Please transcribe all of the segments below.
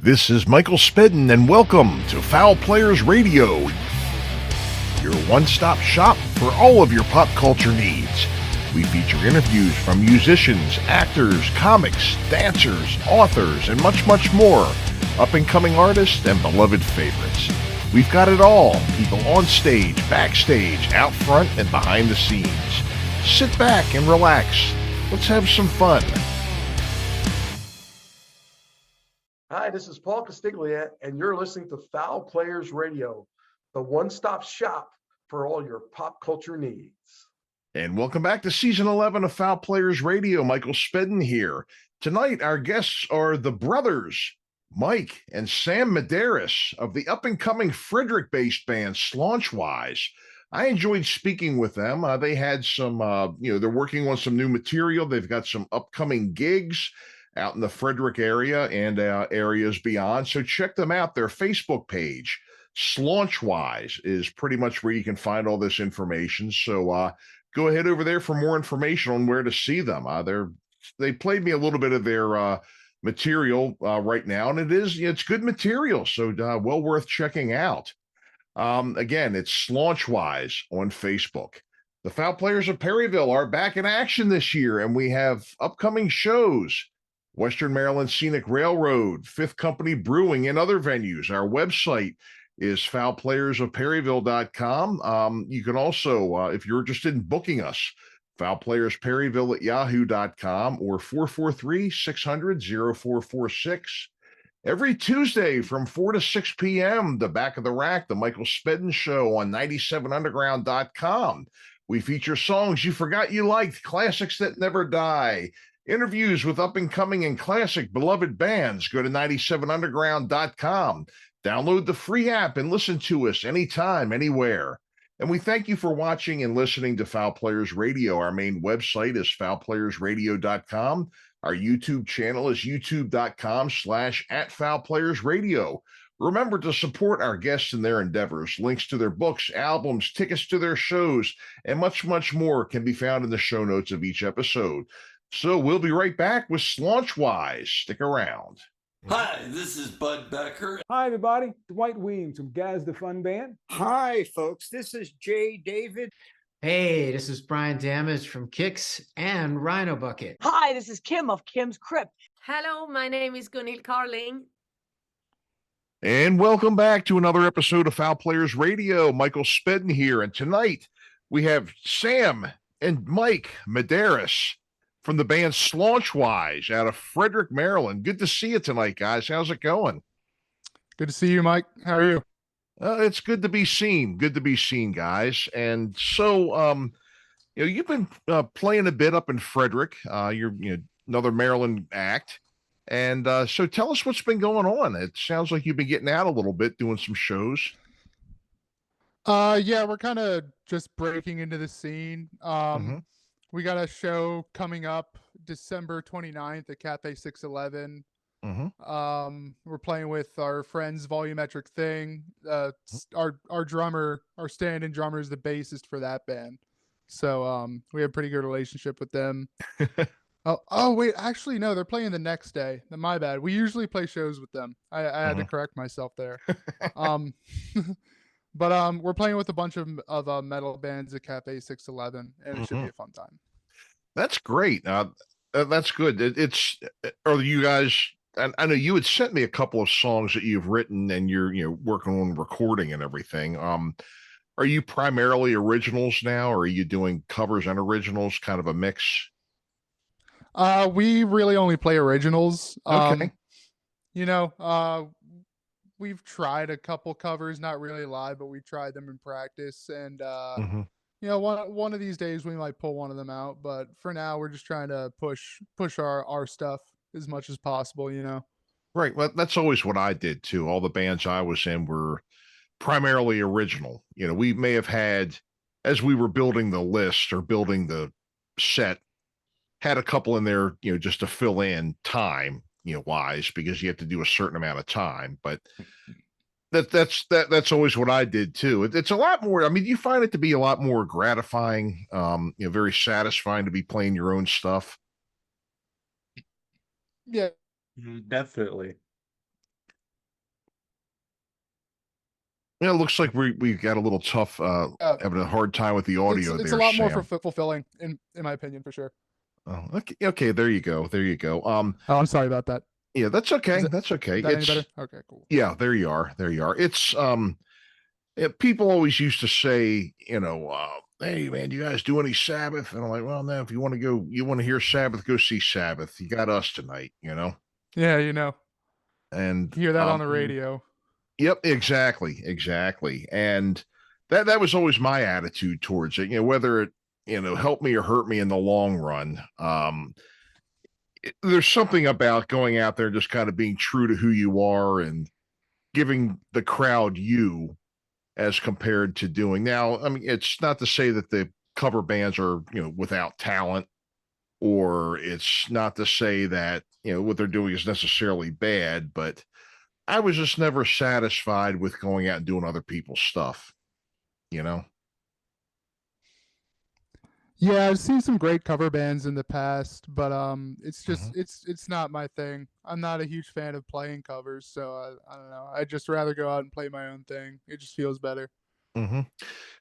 This is Michael Spedden, and welcome to Fowl Players Radio, your one-stop shop for all of your pop culture needs. We feature interviews from musicians, actors, comics, dancers, authors, and much, much more, up-and-coming artists and beloved favorites. We've got it all, people on stage, backstage, out front, and behind the scenes. Sit back and relax. Let's have some fun. Hi, this is Paul Castiglia, and you're listening to Fowl Players Radio, the one-stop shop for all your pop culture needs. And welcome back to Season 11 of Fowl Players Radio. Michael Spedden here. Tonight, our guests are the brothers, Mike and Sam Medeiros of the up-and-coming Frederick-based band Slaunchwise. I enjoyed speaking with them. They had some, they're working on some new material. They've got some upcoming gigs out in the Frederick area and areas beyond. So check them out. Their Facebook page, Slaunchwise, is pretty much where you can find all this information. So go ahead over there for more information on where to see them. They played me a little bit of their material right now, and it's good material. So well worth checking out. Again, it's Slaunchwise on Facebook. The Fowl Players of Perryville are back in action this year, and we have upcoming shows. Western Maryland Scenic Railroad, Fifth Company Brewing, and other venues. Our website is fowlplayersofperryville.com. You can also, if you're interested in booking us, fowlplayersperryville@yahoo.com or 443-600-0446. Every Tuesday from 4 to 6 p.m., the Back of the Rack, the Michael Spedden Show on 97underground.com. We feature songs you forgot you liked, classics that never die, interviews with up-and-coming and classic beloved bands. Go to 97underground.com. Download the free app and listen to us anytime, anywhere. And we thank you for watching and listening to Fowl Players Radio. Our main website is fowlplayersradio.com. Our YouTube channel is youtube.com/@fowlplayersradio. Remember to support our guests in their endeavors. Links to their books, albums, tickets to their shows, and much, much more can be found in the show notes of each episode. So we'll be right back with Slaunchwise. Stick around. Hi, this is Bud Becker. Hi, everybody. Dwight Weems from Gaz the Fun Band. Hi, folks. This is Jay David. Hey, this is Brian Damage from Kix and Rhino Bucket. Hi, this is Kim of Kim's Crypt. Hello, my name is Gunhild Carling. And welcome back to another episode of Fowl Players Radio. Michael Spedden here. And tonight we have Sam and Mike Medeiros from the band Slaunchwise out of Frederick, Maryland. Good to see you tonight, guys. How's it going? Good to see you, Mike. How are you? It's good to be seen. Good to be seen, guys. And so, you've been playing a bit up in Frederick. You're another Maryland act. And so tell us what's been going on. It sounds like you've been getting out a little bit, doing some shows. Yeah, we're kind of just breaking into the scene. We got a show coming up December 29th at Cafe 611. We're playing with our friends Volumetric Thing. Our drummer, our stand-in drummer, is the bassist for that band. So we have a pretty good relationship with them. Oh wait, actually no, they're playing the next day. My bad. We usually play shows with them. I had to correct myself there. But we're playing with a bunch of metal bands at Cafe 611, and it should be a fun time. That's great. That's good. Are you guys? I know you had sent me a couple of songs that you've written, and you're working on recording and everything. Are you primarily originals now, or are you doing covers and originals, kind of a mix? We really only play originals. Okay. We've tried a couple covers, not really live, but we tried them in practice. And, one of these days we might pull one of them out. But for now, we're just trying to push our stuff as much as possible, Right. Well, that's always what I did, too. All the bands I was in were primarily original. We may have had, as we were building the list or building the set, had a couple in there, just to fill in time, wise, because you have to do a certain amount of time. But that's always what I did too. It's a lot more. I mean, you find it to be a lot more gratifying, very satisfying to be playing your own stuff. Yeah, Definitely. Yeah, it looks like we've got a little tough, having a hard time with the audio It's there, a lot more Sam. fulfilling, in my opinion, for sure. Oh, okay, there you go. There you go. Oh, I'm sorry about that. Yeah, that's okay. Is That's okay. that any It's better? Okay, cool. yeah, there you are. There you are. It's people always used to say, hey man, you guys do any Sabbath? And I'm like, well, no, if you want to go, you want to hear Sabbath, go see Sabbath. You got us tonight, Yeah, you know, And hear that on the radio. Yep, exactly. And that was always my attitude towards it. Whether it helped me or hurt me in the long run. There's something about going out there just kind of being true to who you are and giving the crowd you as compared to doing now. I mean, it's not to say that the cover bands are without talent, or it's not to say that what they're doing is necessarily bad, but I was just never satisfied with going out and doing other people's stuff, you know? Yeah, I've seen some great cover bands in the past, but it's just Mhm. it's not my thing. I'm not a huge fan of playing covers, so I don't know. I'd just rather go out and play my own thing. It just feels better. Mhm.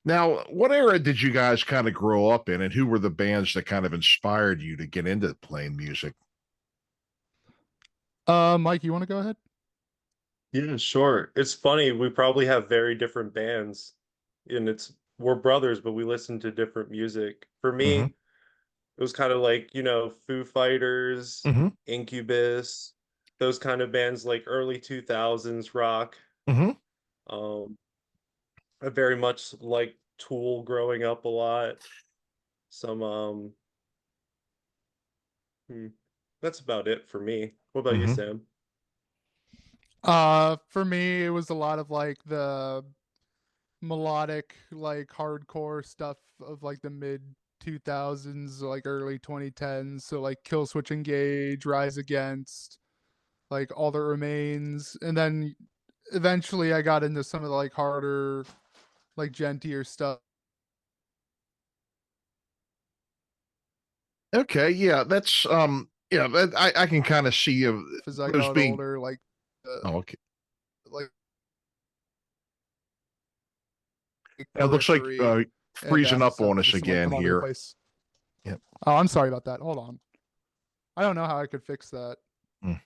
Now, what era did you guys kind of grow up in, and who were the bands that kind of inspired you to get into playing music? Mike, you want to go ahead? Yeah, sure. It's funny, we probably have very different bands, and we're brothers, but we listen to different music. For me, Mhm. it was kind of like, Foo Fighters, Mhm. Incubus, those kind of bands like early 2000s rock. Mhm. Um, I very much like Tool growing up a lot. Some hmm, that's about it for me. What about you, Mhm. Sam? For me, it was a lot of like the melodic, like hardcore stuff of like the mid 2000s, like early 2010s. So like Kill Switch Engage, Rise Against, like All That Remains, and then eventually I got into some of the like harder, like gentier stuff Okay, yeah, that's yeah, that I can kind of see as I those got being. older, like Oh, okay. like It looks like periphery and freezing up on us just some like again come all over the here. place. Yep. Oh, I'm sorry about that. Hold on. I don't know how I could fix that. Mm.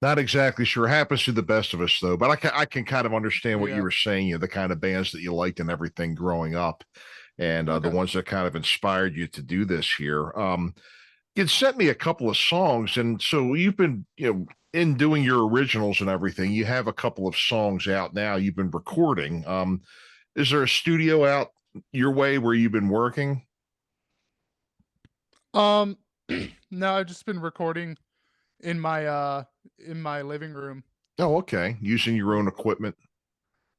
Not exactly sure. Happens to the best of us, though. But I can kind of understand what you Yeah. were saying. The kind of bands that you liked and everything growing up, and the Okay. ones that kind of inspired you to do this here. You'd sent me a couple of songs, and so you've been, in doing your originals and everything. You have a couple of songs out now. You've been recording. Is there a studio out your way where you've been working? Um, no, I've just been recording in my living room. Oh, okay. Using your own equipment.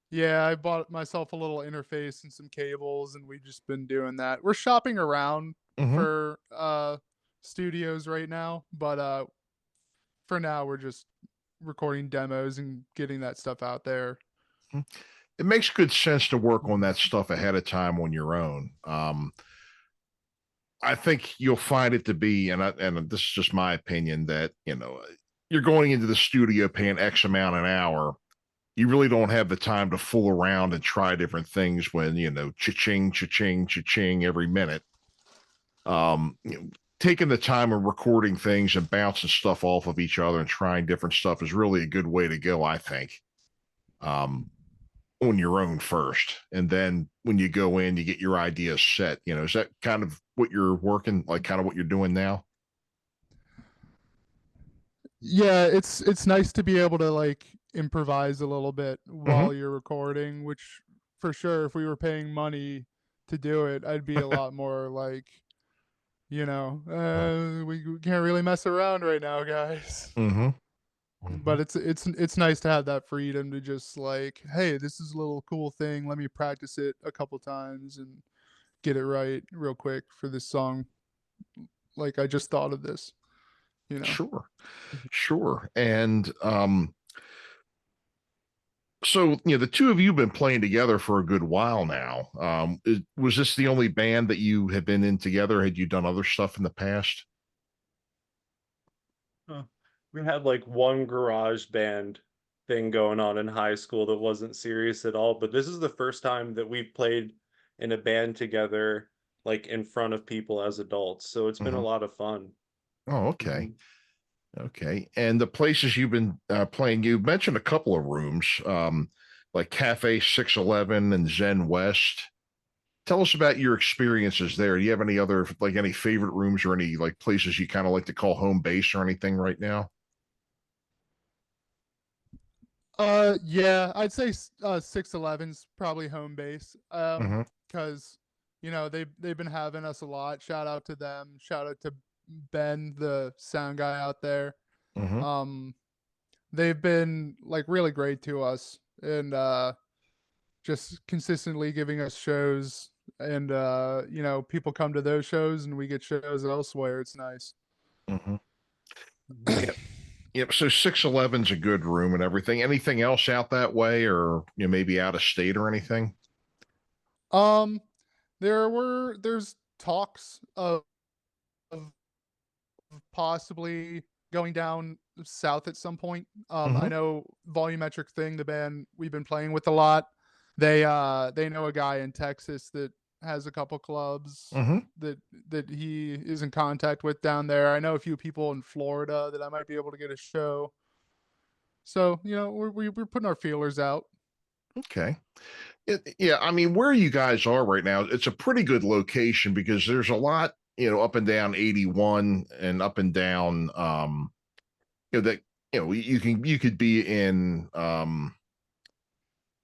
Yeah, I bought myself a little interface and some cables, and we've just been doing that. We're shopping around Hmm. for studios right now, but for now we're just recording demos and getting that stuff out there. It makes good sense to work on that stuff ahead of time on your own. I think you'll find it to be, and this is just my opinion, that you're going into the studio paying X amount an hour. You really don't have the time to fool around and try different things when cha-ching, cha-ching, cha-ching every minute. Um, you know, Taking the time and recording things and bouncing stuff off of each other and trying different stuff is really a good way to go, I think. Um, on your own first, and then when you go in, you get your ideas set. Is that kind of what you're working, like kind of what you're doing now? Yeah, it's nice to be able to like improvise a little bit Hmm. while you're recording, which for sure if we were paying money to do it, I'd be a lot more like, we can't really mess around right now, guys. Hmm. But it's nice to have that freedom to just like, hey, this is a little cool thing. Let me practice it a couple times and get it right real quick for this song. Like I just thought of this, you know. Sure, sure. And so the two of you have been playing together for a good while now. Was this the only band that you had been in together? Had you done other stuff in the past? Huh. We had like one garage band thing going on in high school that wasn't serious at all. But this is the first time that we've played in a band together, like in front of people as adults. So it's been a lot of fun. Oh, okay. Okay. And the places you've been playing, you mentioned a couple of rooms, like Cafe 611 and Zen West. Tell us about your experiences there. Do you have any other, like any favorite rooms or any like places you kind of like to call home base or anything right now? Yeah, I'd say 611's probably home base. Mhm. Because you know they've been having us a lot. Shout out to them. Shout out to Ben, the sound guy out there. Mhm. They've been like really great to us and just consistently giving us shows and you know, people come to those shows and we get shows elsewhere. It's nice. Mhm. Yep. Yep. So 611's a good room and everything. Anything else out that way or maybe out of state or anything? Um there's talks of possibly going down south at some point. I Mhm. know Volumetric Thing, the band we've been playing with a lot. They know a guy in Texas that has a couple clubs Mhm. that he is in contact with down there. I know a few people in Florida that I might be able to get a show. So, you know, we're putting our feelers out. Okay. Yeah, I mean, where you guys are right now, it's a pretty good location because there's a lot, up and down 81 and up and down that you could be in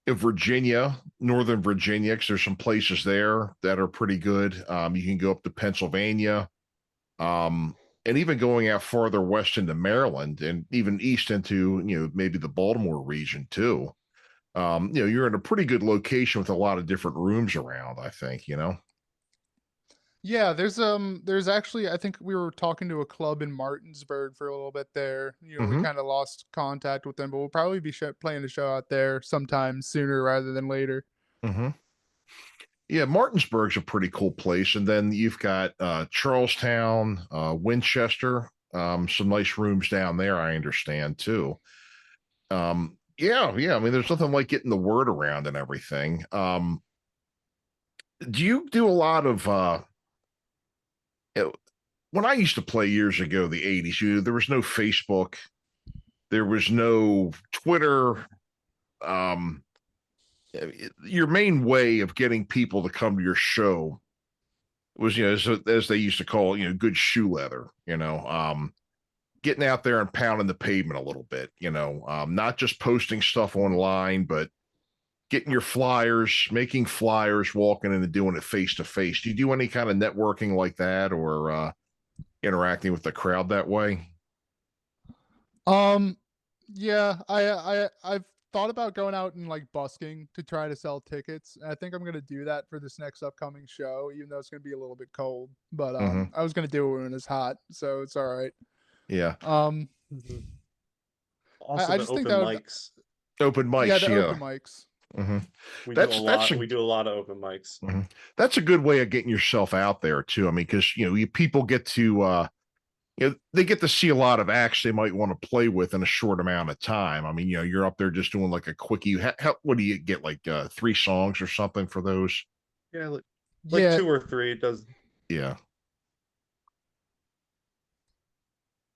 Virginia, Northern Virginia, because there's some places there that are pretty good. You can go up to Pennsylvania, um, and even going out farther west into Maryland and even east into maybe the Baltimore region too. You're in a pretty good location with a lot of different rooms around, I think. Yeah, there's actually I think we were talking to a club in Martinsburg for a little bit there. You know, we Hmm. kind of lost contact with them, but we'll probably be playing a show out there sometime sooner rather than later. Hmm. Yeah, Martinsburg's a pretty cool place. And then you've got Charlestown, Winchester, some nice rooms down there, I understand too. Yeah. I mean, there's nothing like getting the word around and everything. Do you do a lot of you know, when I used to play years ago, the 80s, there was no Facebook, there was no Twitter. Um, your main way of getting people to come to your show was, as they used to call it, good shoe leather, getting out there and pounding the pavement a little bit, not just posting stuff online, but getting your flyers, making flyers, walking in and doing it face to face. Do you do any kind of networking like that or interacting with the crowd that way? Um, yeah, I've thought about going out and like busking to try to sell tickets. And I think I'm gonna do that for this next upcoming show, even though it's gonna be a little bit cold. But Hmm. I was gonna do it when it's hot, so it's all right. Yeah. Um, Also I the just think open that would, mics. Open yeah, mics. the Yeah. open mics. Hmm. We do a That's lot. a We do a lot of open mics. that's a good way of getting yourself out there too. I mean, because people get to they get to see a lot of acts they might want to play with in a short amount of time. I mean, you're up there just doing like a quickie. What do you get, like 3 songs or something for those? Yeah, like Yeah, 2 or 3. It does. Yeah.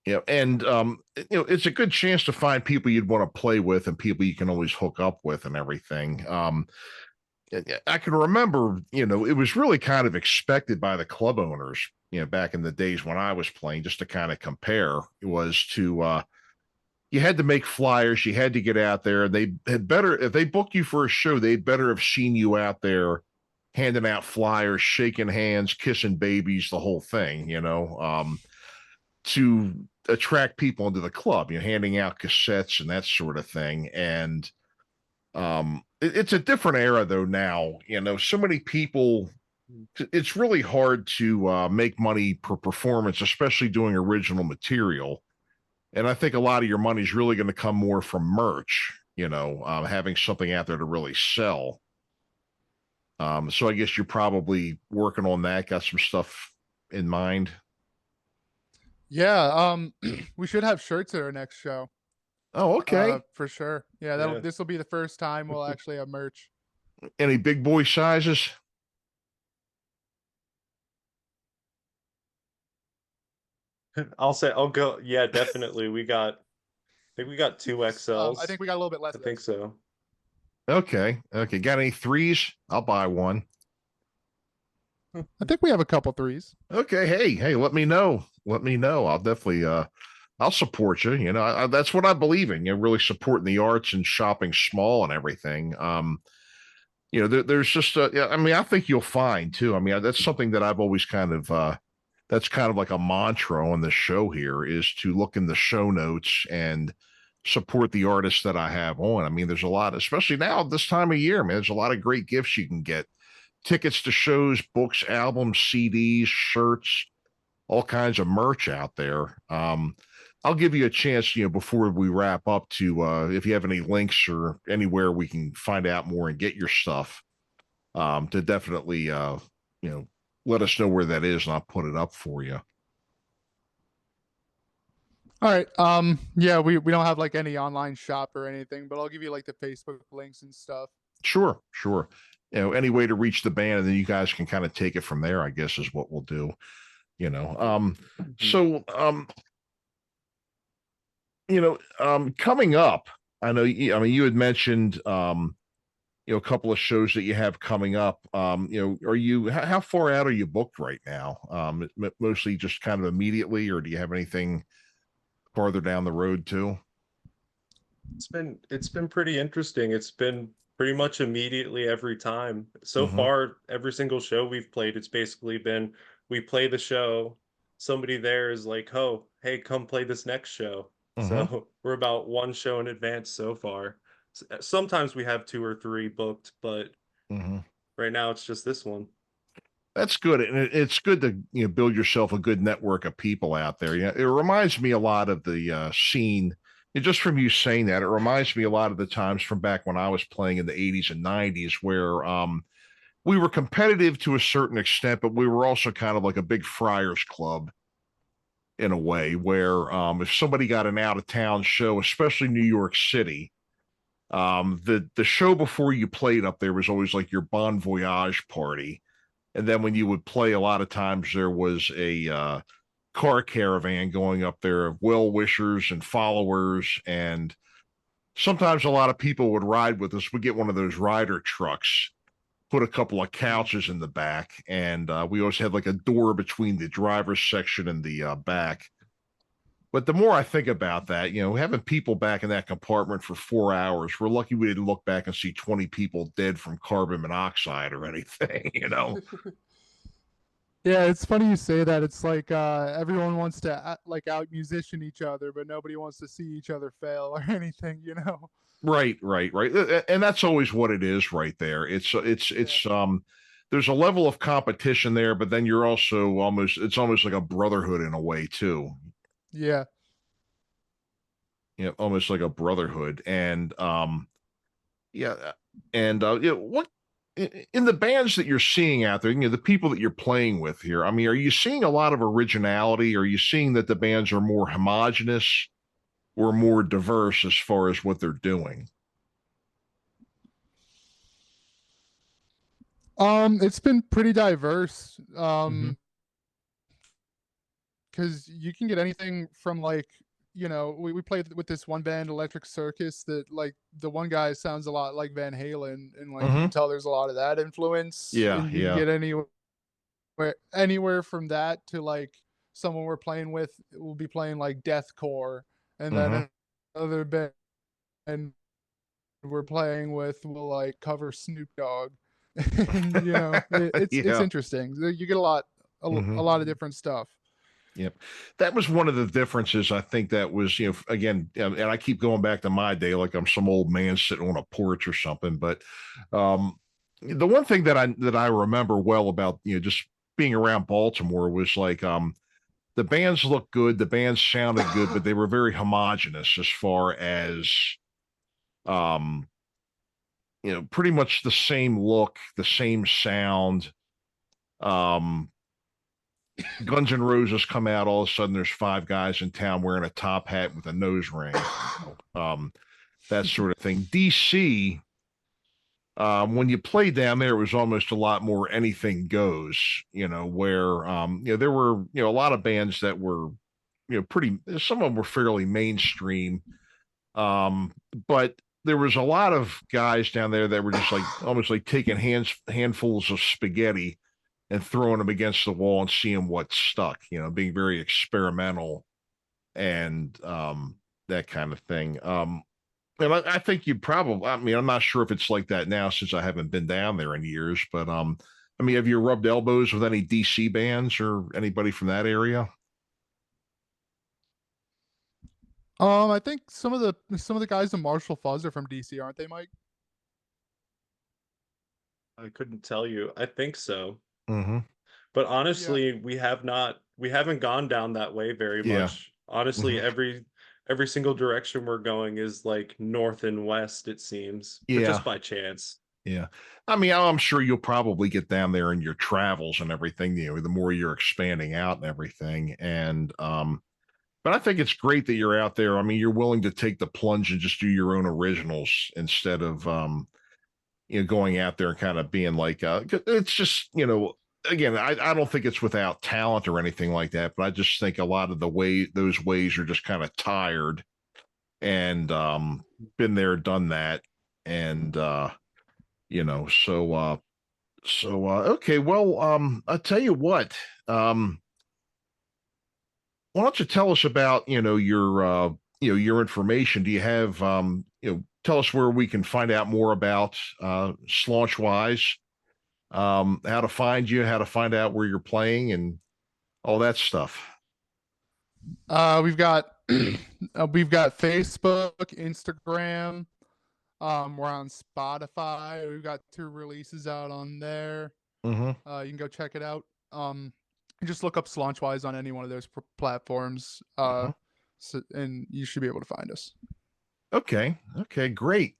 Yeah, and it's a good chance to find people you'd want to play with and people you can always hook up with and everything. I can remember, it was really kind of expected by the club owners, back in the days when I was playing, just to kind of compare, it was to you had to make flyers, you had to get out there. They had better, if they booked you for a show, they'd better have seen you out there handing out flyers, shaking hands, kissing babies, the whole thing, to attract people into the club, handing out cassettes and that sort of thing. And it's a different era though now. So many people. It's really hard to make money per performance, especially doing original material. And I think a lot of your money is really going to come more from merch. Having something out there to really sell. So I guess you're probably working on that. Got some stuff in mind. yeah. We should have shirts at our next show. Oh, okay. For sure. Yeah, Yeah. this will be the first time we'll actually have merch. Any big boy sizes? I'll go. Yeah, definitely. I think we got two XLs. I think we got a little bit less. I think so. Okay. Okay. Got any threes? I'll buy one. I think we have a couple threes. Okay. Hey, let me know. Let me know. I'll definitely, I'll support you. You know, that's what I believe in. You know, really supporting the arts and shopping small and everything. You know, there's just, yeah, I mean, I think you'll find too. I mean, that's something that I've always kind of, that's kind of like a mantra on the show here is to look in the show notes and support the artists that I have on. I mean, there's a lot, especially now this time of year, man, there's a lot of great gifts you can get. Tickets to shows, books, albums, CDs, shirts, all kinds of merch out there. I'll give you a chance, you know, before we wrap up to if you have any links or anywhere we can find out more and get your stuff, to definitely you know, let us know where that is and I'll put it up for you. All right. Yeah, we don't have like any online shop or anything, but I'll give you like the Facebook links and stuff. Sure. You know, any way to reach the band, and then you guys can kind of take it from there, I guess is what we'll do. You know, so you know, coming up, I know, I mean, you had mentioned, you know, a couple of shows that you have coming up. You know, how far out are you booked right now? Mostly just kind of immediately, or do you have anything farther down the road too? It's been pretty interesting. It's been pretty much immediately every time. So Mhm. far, every single show we've played, it's basically been we play the show, somebody there is like, "Oh, hey, come play this next show." So we're about one show in advance so far. Sometimes we have two or three booked, but Mhm. right now it's just this one. That's good, and it's good to, you know, build yourself a good network of people out there. Yeah, it reminds me a lot of the scene. And just from you saying that, it reminds me a lot of the times from back when I was playing in the '80s and '90s, where we were competitive to a certain extent, but we were also kind of like a big friars club in a way. Where if somebody got an out of town show, especially New York City, the show before you played up there was always like your bon voyage party. And then when you would play, a lot of times there was a car caravan going up there of well wishers and followers. And sometimes a lot of people would ride with us. We get one of those rider trucks, put a couple of couches in the back. And we always had like a door between the driver's section and the back. But the more I think about that, you know, having people back in that compartment for 4 hours, we're lucky we didn't look back and see 20 people dead from carbon monoxide or anything, you know? Yeah, it's funny you say that. It's like everyone wants to like out musician each other, but nobody wants to see each other fail or anything, you know. Right. And that's always what it is right there. There's a level of competition there, but then you're also it's almost like a brotherhood in a way too. Yeah. You know, almost like a brotherhood. And yeah, and you know, what in the bands that you're seeing out there, you know, the people that you're playing with here, I mean, are you seeing a lot of originality? Are you seeing that the bands are more homogenous or more diverse as far as what they're doing? It's been pretty diverse. Mhm. Because you can get anything from like, you know, we played with this one band, Electric Circus, that like the one guy sounds a lot like Van Halen, and like you can tell there's a lot of that influence. Yeah, And you can get anywhere from that to like someone we're playing with will be playing like deathcore, and then another band we're playing with will like cover Snoop Dogg. And, you know, it's Yeah. interesting. You get a lot of different stuff. Yep. That was one of the differences. I think that was, you know, again, and I keep going back to my day, like I'm some old man sitting on a porch or something. But the one thing that I remember well about, you know, just being around Baltimore was like the bands looked good, the bands sounded good, but they were very homogenous as far as um, you know, pretty much the same look, the same sound. Um, Guns N' Roses come out, all of a sudden there's 5 guys in town wearing a top hat with a nose ring, that sort of thing. DC, when you play down there, it was almost a lot more anything goes, where, there were, a lot of bands that were, some of them were fairly mainstream. But there was a lot of guys down there that were just like almost like taking handfuls of spaghetti and throwing them against the wall and seeing what stuck, being very experimental and that kind of thing. And I think you probably, I'm not sure if it's like that now since I haven't been down there in years, but have you rubbed elbows with any DC bands or anybody from that area? I think some of the guys in Marshall Fuzz are from DC, aren't they, Mike? I couldn't tell you. I think so. Mm-hmm. But honestly, we haven't gone down that way very much. Honestly, every single direction we're going is like north and west, it seems. But just by chance. Yeah. I'm sure you'll probably get down there in your travels and everything, the more you're expanding out and everything. And but I think it's great that you're out there. You're willing to take the plunge and just do your own originals instead of going out there and kind of being like it's just, again, I don't think it's without talent or anything like that, but I just think a lot of those ways are just kind of tired and been there, done that. And okay, well, I'll tell you what, why don't you tell us about, your information? Do you have, tell us where we can find out more about Slaunchwise, how to find you, how to find out where you're playing and all that stuff. We've got Facebook, Instagram. We're on Spotify. We've got 2 releases out on there. Mm-hmm. You can go check it out. Just look up Slaunchwise on any one of those platforms, and you should be able to find us. Okay, great.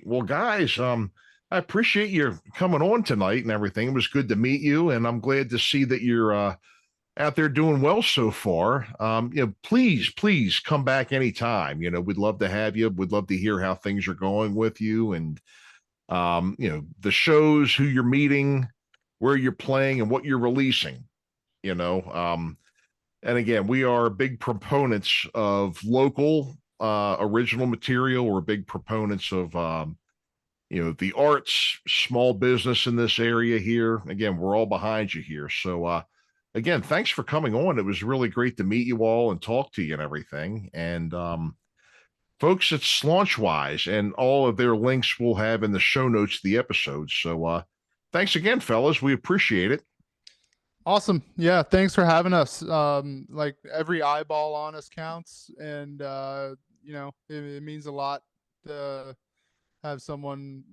Well, guys, I appreciate you coming on tonight and everything. It was good to meet you, and I'm glad to see that you're out there doing well so far. Please come back anytime. We'd love to have you. We'd love to hear how things are going with you, and the shows, who you're meeting, where you're playing, and what you're releasing. And again, we are big proponents of local original material. We're big proponents of the arts, small business in this area here. Again, we're all behind you here. So again, thanks for coming on. It was really great to meet you all and talk to you and everything. And folks, it's Slaunchwise, and all of their links we'll have in the show notes of the episode. So thanks again, fellas. We appreciate it. Awesome. Yeah, thanks for having us. Like every eyeball on us counts, and it means a lot to have someone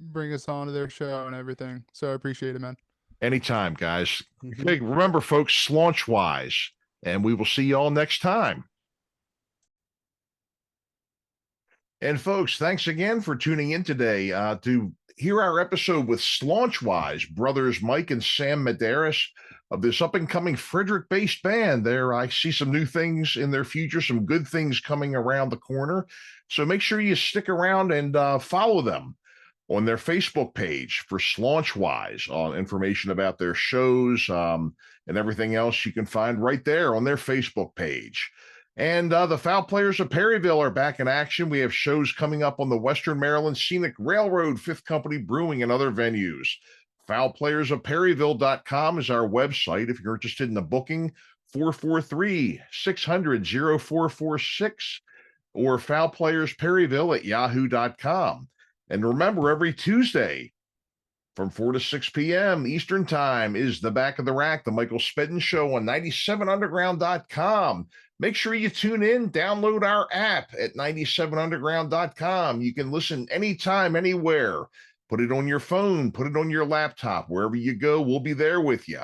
bring us onto their show and everything. So I appreciate it, man. Anytime, guys. Okay, remember, folks, Slaunchwise, and we will see you all next time. And folks, thanks again for tuning in today to hear our episode with Slaunchwise, brothers Mike and Sam Medeiros of this up-and-coming Frederick-based band. I see some new things in their future, some good things coming around the corner. So make sure you stick around and follow them on their Facebook page for Slaunchwise. Information about their shows and everything else you can find right there on their Facebook page. And the Fowl Players of Perryville are back in action. We have shows coming up on the Western Maryland Scenic Railroad, Fifth Company Brewing, and other venues. FowlPlayersofPerryville.com is our website. If you're interested in the booking, 443-600-0446 or FowlPlayersPerryville@yahoo.com. And remember, every Tuesday from 4 to 6 p.m. Eastern Time is the Back of the Rack, the Michael Spedden Show on 97underground.com. Make sure you tune in, download our app at 97underground.com. You can listen anytime, anywhere. Put it on your phone, put it on your laptop. Wherever you go, we'll be there with you.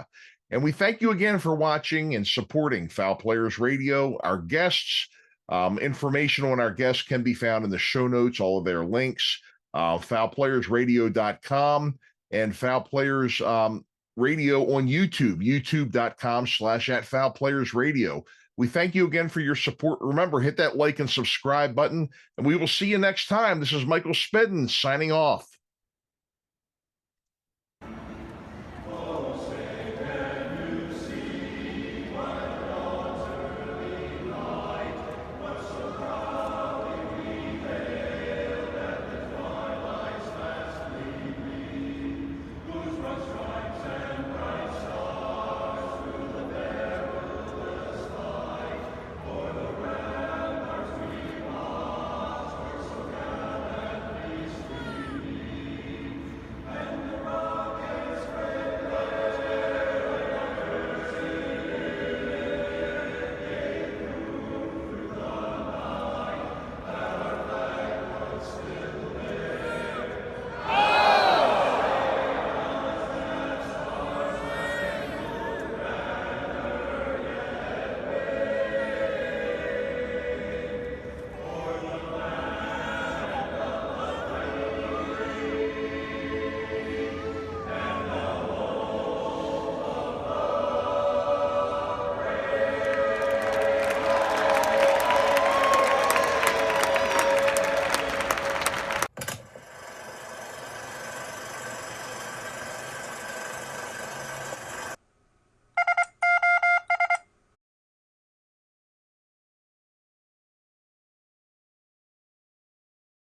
And we thank you again for watching and supporting Fowl Players Radio. Our guests, information on our guests can be found in the show notes, all of their links, fowlplayersradio.com and Fowl Players Radio on YouTube, youtube.com/@FoulPlayersRadio. We thank you again for your support. Remember, hit that like and subscribe button, and we will see you next time. This is Michael Spedden signing off.